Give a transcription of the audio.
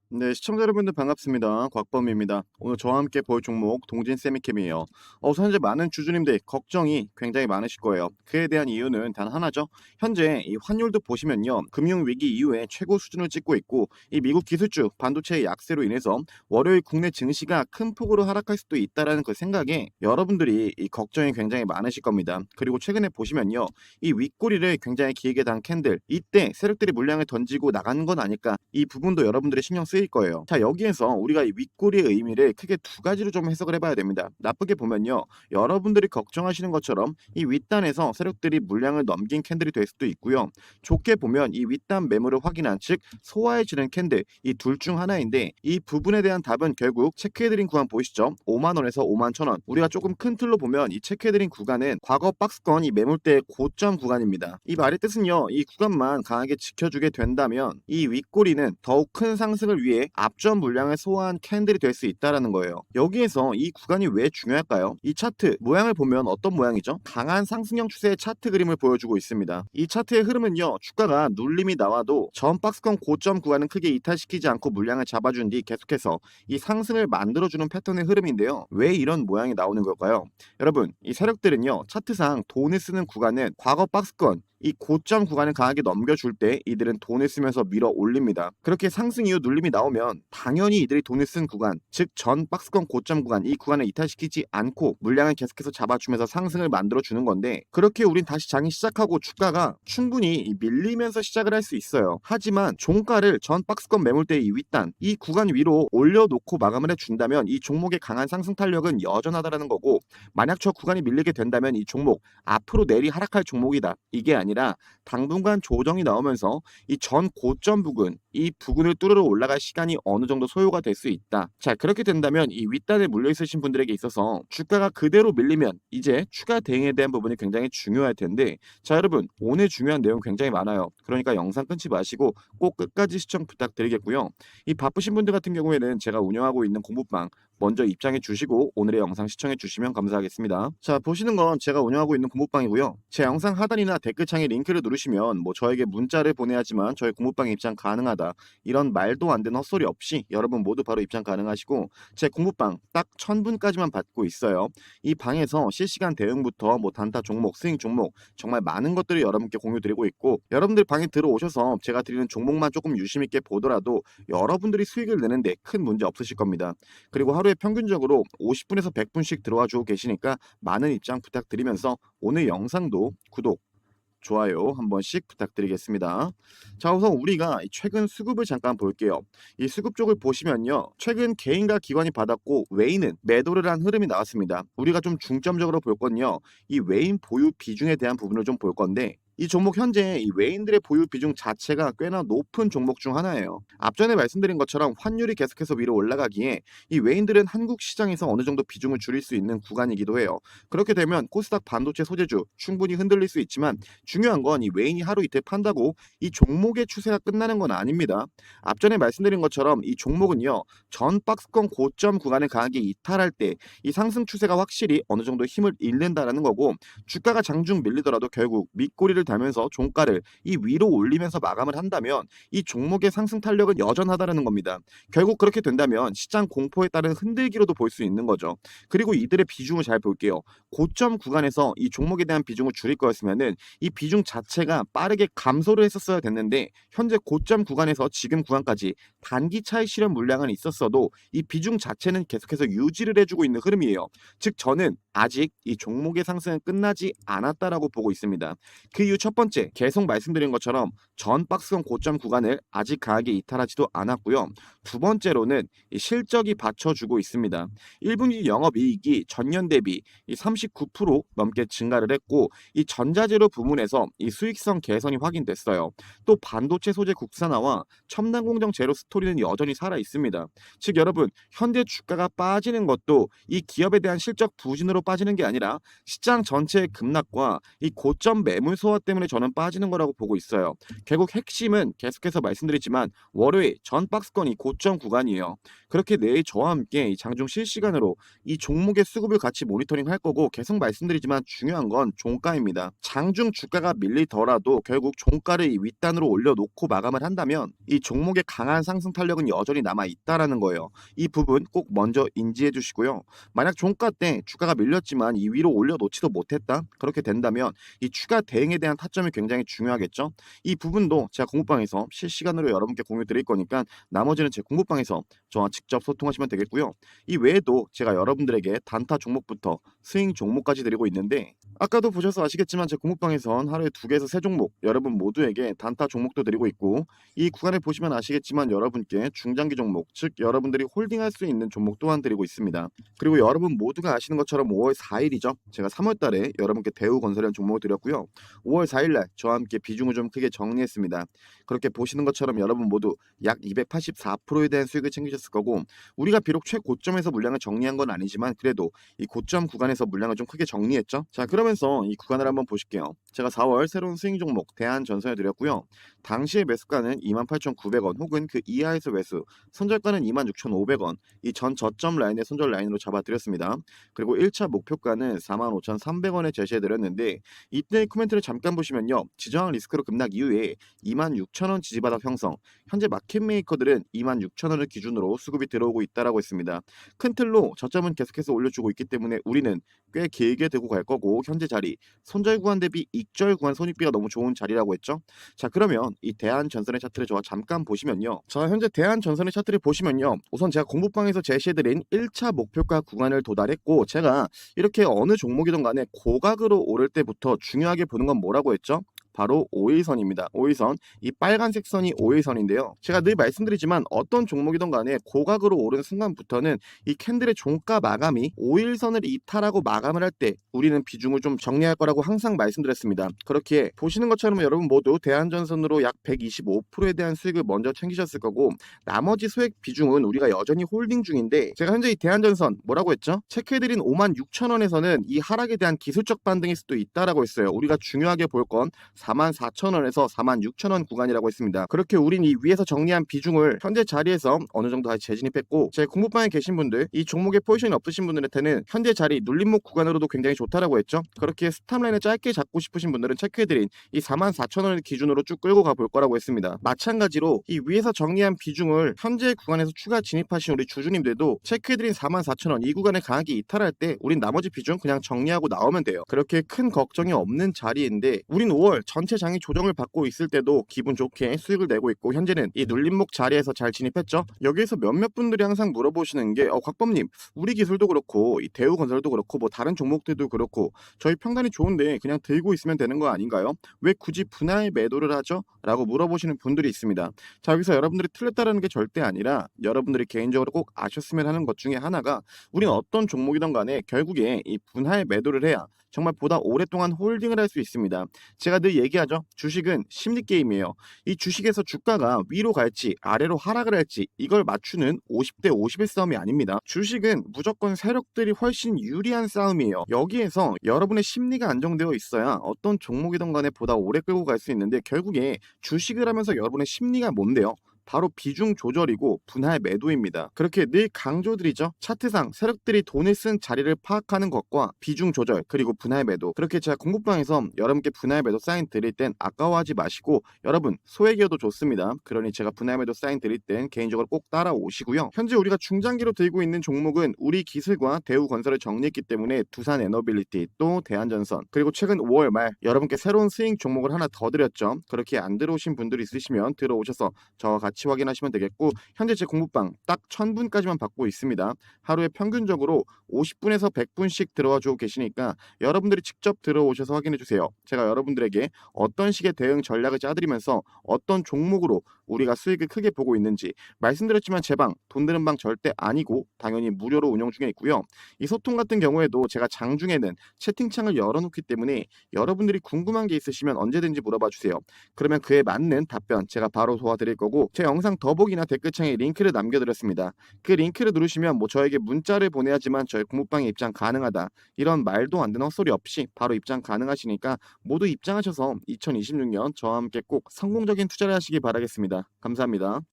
네, 시청자 여러분들 반갑습니다. 곽범입니다. 오늘 저와 함께 볼 종목 동진 세미캠이에요. 현재 많은 주주님들 걱정이 굉장히 많으실 거예요. 그에 대한 이유는 단 하나죠. 현재 이 환율도 보시면요. 금융위기 이후에 최고 수준을 찍고 있고 이 미국 기술주 반도체의 약세로 인해서 월요일 국내 증시가 큰 폭으로 하락할 수도 있다라는 그 생각에 여러분들이 이 걱정이 굉장히 많으실 겁니다. 그리고 최근에 보시면요. 이 윗꼬리를 굉장히 길게 단 캔들 이때 세력들이 물량을 던지고 나가는 건 아닐까 이 부분도 여러분들의 신경 쓰일 거예요. 자, 여기에서 우리가 이 윗꼬리의 의미를 크게 두 가지로 좀 해석을 해봐야 됩니다. 나쁘게 보면요. 여러분들이 걱정하시는 것처럼 이 윗단에서 세력들이 물량을 넘긴 캔들이 될 수도 있고요. 좋게 보면 이 윗단 매물을 확인한 즉 소화해지는 캔들 이 둘 중 하나인데 이 부분에 대한 답은 결국 체크해드린 구간 보이시죠? 5만원에서 5만 1천원. 우리가 조금 큰 틀로 보면 이 체크해드린 구간은 과거 박스권 이 매물대의 고점 구간입니다. 이 말의 뜻은요. 이 구간만 강하게 지켜주게 된다면 이 윗꼬리는 더욱 큰 상승을 위해 앞전 물량을 소화한 캔들이 될 수 있다라는 거예요. 여기에서 이 구간이 왜 중요할까요? 이 차트 모양을 보면 어떤 모양이죠? 강한 상승형 추세의 차트 그림을 보여주고 있습니다. 이 차트의 흐름은요. 주가가 눌림이 나와도 전 박스권 고점 구간은 크게 이탈시키지 않고 물량을 잡아준 뒤 계속해서 이 상승을 만들어주는 패턴의 흐름인데요. 왜 이런 모양이 나오는 걸까요? 여러분, 이 세력들은요. 차트상 돈을 쓰는 구간은 과거 박스권 이 고점 구간을 강하게 넘겨줄 때 이들은 돈을 쓰면서 밀어 올립니다. 그렇게 상승 이후 눌림이 나오면 당연히 이들이 돈을 쓴 구간, 즉 전 박스권 고점 구간 이 구간을 이탈시키지 않고 물량을 계속해서 잡아주면서 상승을 만들어주는 건데 그렇게 우린 다시 장이 시작하고 주가가 충분히 밀리면서 시작을 할 수 있어요. 하지만 종가를 전 박스권 매물대의 이 윗단, 이 구간 위로 올려놓고 마감을 해준다면 이 종목의 강한 상승 탄력은 여전하다라는 거고 만약 저 구간이 밀리게 된다면 이 종목 앞으로 내리 하락할 종목이다. 이게 아니라 당분간 조정이 나오면서 이 전 고점 부근, 이 부근을 뚫으러 올라갈 시간이 어느 정도 소요가 될 수 있다. 자, 그렇게 된다면 이 윗단에 물려 있으신 분들에게 있어서 주가가 그대로 밀리면 이제 추가 대응에 대한 부분이 굉장히 중요할 텐데 자, 여러분 오늘 중요한 내용 굉장히 많아요. 그러니까 영상 끊지 마시고 꼭 끝까지 시청 부탁드리겠고요. 이 바쁘신 분들 같은 경우에는 제가 운영하고 있는 공부방 먼저 입장해 주시고 오늘의 영상 시청해 주시면 감사하겠습니다. 자, 보시는 건 제가 운영하고 있는 공부방이고요. 제 영상 하단이나 댓글창에 링크를 누르시면 저에게 문자를 보내야 하지만 저희 공부방에 입장 가능하다. 이런 말도 안 되는 헛소리 없이 여러분 모두 바로 입장 가능하시고 제 공부방 딱 1000분까지만 받고 있어요. 이 방에서 실시간 대응부터 단타 종목, 스윙 종목 정말 많은 것들을 여러분께 공유드리고 있고 여러분들 방에 들어오셔서 제가 드리는 종목만 조금 유심 있게 보더라도 여러분들이 수익을 내는데 큰 문제 없으실 겁니다. 그리고 하루에 평균적으로 50분에서 100분씩 들어와 주고 계시니까 많은 입장 부탁드리면서 오늘 영상도 구독, 좋아요 한 번씩 부탁드리겠습니다. 자, 우선 우리가 최근 수급을 잠깐 볼게요. 이 수급 쪽을 보시면요. 최근 개인과 기관이 받았고 외인은 매도를 한 흐름이 나왔습니다. 우리가 좀 중점적으로 볼 건요. 이 외인 보유 비중에 대한 부분을 좀 볼 건데 이 종목 현재 이 외인들의 보유 비중 자체가 꽤나 높은 종목 중 하나예요. 앞전에 말씀드린 것처럼 환율이 계속해서 위로 올라가기에 이 외인들은 한국 시장에서 어느 정도 비중을 줄일 수 있는 구간이기도 해요. 그렇게 되면 코스닥 반도체 소재주 충분히 흔들릴 수 있지만 중요한 건 이 외인이 하루 이틀 판다고 이 종목의 추세가 끝나는 건 아닙니다. 앞전에 말씀드린 것처럼 이 종목은요. 전 박스권 고점 구간을 강하게 이탈할 때 이 상승 추세가 확실히 어느 정도 힘을 잃는다라는 거고 주가가 장중 밀리더라도 결국 밑꼬리를 달면서 종가를 이 위로 올리면서 마감을 한다면 이 종목의 상승 탄력은 여전하다라는 겁니다. 결국 그렇게 된다면 시장 공포에 따른 흔들기로도 볼 수 있는 거죠. 그리고 이들의 비중을 잘 볼게요. 고점 구간에서 이 종목에 대한 비중을 줄일 거였으면은 이 비중 자체가 빠르게 감소를 했었어야 됐는데 현재 고점 구간에서 지금 구간까지 단기 차익 실현 물량은 있었어도 이 비중 자체는 계속해서 유지를 해주고 있는 흐름이에요. 즉 저는 아직 이 종목의 상승은 끝나지 않았다라고 보고 있습니다. 그 이유 첫 번째, 계속 말씀드린 것처럼 전 박스권 고점 구간을 아직 강하게 이탈하지도 않았고요. 두 번째로는 이 실적이 받쳐주고 있습니다. 1분기 영업이익이 전년 대비 이 39% 넘게 증가를 했고 이 전자재료 부문에서 이 수익성 개선이 확인됐어요. 또 반도체 소재 국산화와 첨단 공정 제로 스토리는 여전히 살아 있습니다. 즉 여러분 현재 주가가 빠지는 것도 이 기업에 대한 실적 부진으로 빠지는 게 아니라 시장 전체의 급락과 이 고점 매물 소화 때문에 저는 빠지는 거라고 보고 있어요. 결국 핵심은 계속해서 말씀드리지만 월요일 전 박스권이 고점 구간이에요. 그렇게 내일 저와 함께 이 장중 실시간으로 이 종목의 수급을 같이 모니터링 할 거고, 계속 말씀드리지만 중요한 건 종가입니다. 장중 주가가 밀리더라도 결국 종가를 이 윗단으로 올려놓고 마감을 한다면 이 종목의 강한 상승 탄력은 여전히 남아 있다라는 거예요. 이 부분 꼭 먼저 인지해 주시고요. 만약 종가 때 주가가 밀렸지만 이 위로 올려놓지도 못했다, 그렇게 된다면 이 추가 대응에 대한 타점이 굉장히 중요하겠죠. 이 부분도 제가 공부방에서 실시간으로 여러분께 공유 드릴 거니까 나머지는 제 공부방에서 저와 직접 소통하시면 되겠고요. 이 외에도 제가 여러분들에게 단타 종목부터 스윙 종목까지 드리고 있는데, 아까도 보셔서 아시겠지만 제 공부방에선 하루에 2개에서 3종목 여러분 모두에게 단타 종목도 드리고 있고, 이 구간을 보시면 아시겠지만 여러분께 중장기 종목, 즉 여러분들이 홀딩할 수 있는 종목 또한 드리고 있습니다. 그리고 여러분 모두가 아시는 것처럼 5월 4일이죠. 제가 3월 달에 여러분께 대우건설이라는 종목을 드렸고요. 5월 4일날 저와 함께 비중을 좀 크게 정리했습니다. 그렇게 보시는 것처럼 여러분 모두 약 284%에 대한 수익을 챙기셨을 거고, 우리가 비록 최고점에서 물량을 정리한 건 아니지만 그래도 이 고점 구간에서 물량을 좀 크게 정리했죠. 자, 그러면서 이 구간을 한번 보실게요. 제가 4월 새로운 스윙 종목 대한전선을 드렸고요. 당시의 매수가는 28,900원 혹은 그 이하에서 매수, 손절가는 26,500원, 이 전 저점 라인의 손절 라인으로 잡아드렸습니다. 그리고 1차 목표가는 45,300원에 제시해드렸는데, 이때 코멘트를 잠깐 보시면요, 지정학 리스크로 급락 이후에 26,000원 지지바닥 형성, 현재 마켓메이커들은 26,000원을 기준으로 수급이 들어오고 있다라고 했습니다. 큰 틀로 저점은 계속해서 올려주고 있기 때문에 우리는 꽤 길게 들고 갈 거고, 현재 자리 손절 구간 대비 익절 구간 손익비가 너무 좋은 자리라고 했죠. 자, 그러면 이 대한전선의 차트를 저와 잠깐 보시면요, 자 현재 대한전선의 차트를 보시면요, 우선 제가 공부방에서 제시해드린 1차 목표가 구간을 도달했고, 제가 이렇게 어느 종목이든 간에 고각으로 오를 때부터 중요하게 보는 건 뭐라고 했죠? 바로 5일선입니다. 5일선, 이 빨간색 선이 5일선인데요. 제가 늘 말씀드리지만 어떤 종목이든 간에 고각으로 오른 순간부터는 이 캔들의 종가 마감이 5일선을 이탈하고 마감을 할 때 우리는 비중을 좀 정리할 거라고 항상 말씀드렸습니다. 그렇기에 보시는 것처럼 여러분 모두 대한전선으로 약 125%에 대한 수익을 먼저 챙기셨을 거고, 나머지 소액 비중은 우리가 여전히 홀딩 중인데, 제가 현재 이 대한전선 뭐라고 했죠? 체크해드린 56,000원에서는 이 하락에 대한 기술적 반등일 수도 있다라고 했어요. 우리가 중요하게 볼 건 44,000원에서 46,000원 구간이라고 했습니다. 그렇게 우린 이 위에서 정리한 비중을 현재 자리에서 어느 정도 다시 재진입했고, 제 공부방에 계신 분들, 이 종목에 포지션이 없으신 분들한테는 현재 자리 눌림목 구간으로도 굉장히 좋다라고 했죠. 그렇게 스탑라인을 짧게 잡고 싶으신 분들은 체크해드린 이 44,000원을 기준으로 쭉 끌고 가볼 거라고 했습니다. 마찬가지로 이 위에서 정리한 비중을 현재 구간에서 추가 진입하신 우리 주주님들도 체크해드린 44,000원 이 구간을 강하게 이탈할 때 우린 나머지 비중 그냥 정리하고 나오면 돼요. 그렇게 큰 걱정이 없는 자리인데, 우린 5월 전체 장이 조정을 받고 있을 때도 기분 좋게 수익을 내고 있고, 현재는 이 눌림목 자리에서 잘 진입했죠. 여기에서 몇몇 분들이 항상 물어보시는 게, 곽범님, 우리 기술도 그렇고 이 대우건설도 그렇고 뭐 다른 종목들도 그렇고 저희 평단이 좋은데 그냥 들고 있으면 되는 거 아닌가요? 왜 굳이 분할 매도를 하죠? 라고 물어보시는 분들이 있습니다. 자, 여기서 여러분들이 틀렸다는 게 절대 아니라, 여러분들이 개인적으로 꼭 아셨으면 하는 것 중에 하나가, 우리는 어떤 종목이든 간에 결국에 이 분할 매도를 해야 정말 보다 오랫동안 홀딩을 할 수 있습니다. 제가 늘 얘기하죠. 주식은 심리 게임이에요. 이 주식에서 주가가 위로 갈지 아래로 하락을 할지 이걸 맞추는 50대 50의 싸움이 아닙니다. 주식은 무조건 세력들이 훨씬 유리한 싸움이에요. 여기에서 여러분의 심리가 안정되어 있어야 어떤 종목이든 간에 보다 오래 끌고 갈 수 있는데, 결국에 주식을 하면서 여러분의 심리가 뭔데요? 바로 비중 조절이고 분할 매도입니다. 그렇게 늘 강조드리죠. 차트상 세력들이 돈을 쓴 자리를 파악하는 것과 비중 조절, 그리고 분할 매도. 그렇게 제가 공부방에서 여러분께 분할 매도 사인 드릴 땐 아까워하지 마시고, 여러분 소액이어도 좋습니다. 그러니 제가 분할 매도 사인 드릴 땐 개인적으로 꼭 따라오시고요. 현재 우리가 중장기로 들고 있는 종목은 우리 기술과 대우건설을 정리했기 때문에 두산 에너빌리티, 또 대한전선, 그리고 최근 5월 말 여러분께 새로운 스윙 종목을 하나 더 드렸죠. 그렇게 안 들어오신 분들이 있으시면 들어오셔서 저와 같이 확인하시면 되겠고, 현재 제 공부방 딱 1000분까지만 받고 있습니다. 하루에 평균적으로 50분에서 100분씩 들어와 주고 계시니까 여러분들이 직접 들어오셔서 확인해 주세요. 제가 여러분들에게 어떤 식의 대응 전략을 짜드리면서 어떤 종목으로 우리가 수익을 크게 보고 있는지 말씀드렸지만, 제 방 돈 드는 방 절대 아니고 당연히 무료로 운영 중에 있고요. 이 소통 같은 경우에도 제가 장중에는 채팅창을 열어놓기 때문에 여러분들이 궁금한 게 있으시면 언제든지 물어봐 주세요. 그러면 그에 맞는 답변 제가 바로 도와드릴 거고, 제 영상 더보기나 댓글창에 링크를 남겨드렸습니다. 그 링크를 누르시면 뭐 저에게 문자를 보내야지만 저희 공모방에 입장 가능하다, 이런 말도 안 되는 헛소리 없이 바로 입장 가능하시니까 모두 입장하셔서 2026년 저와 함께 꼭 성공적인 투자를 하시기 바라겠습니다. 감사합니다.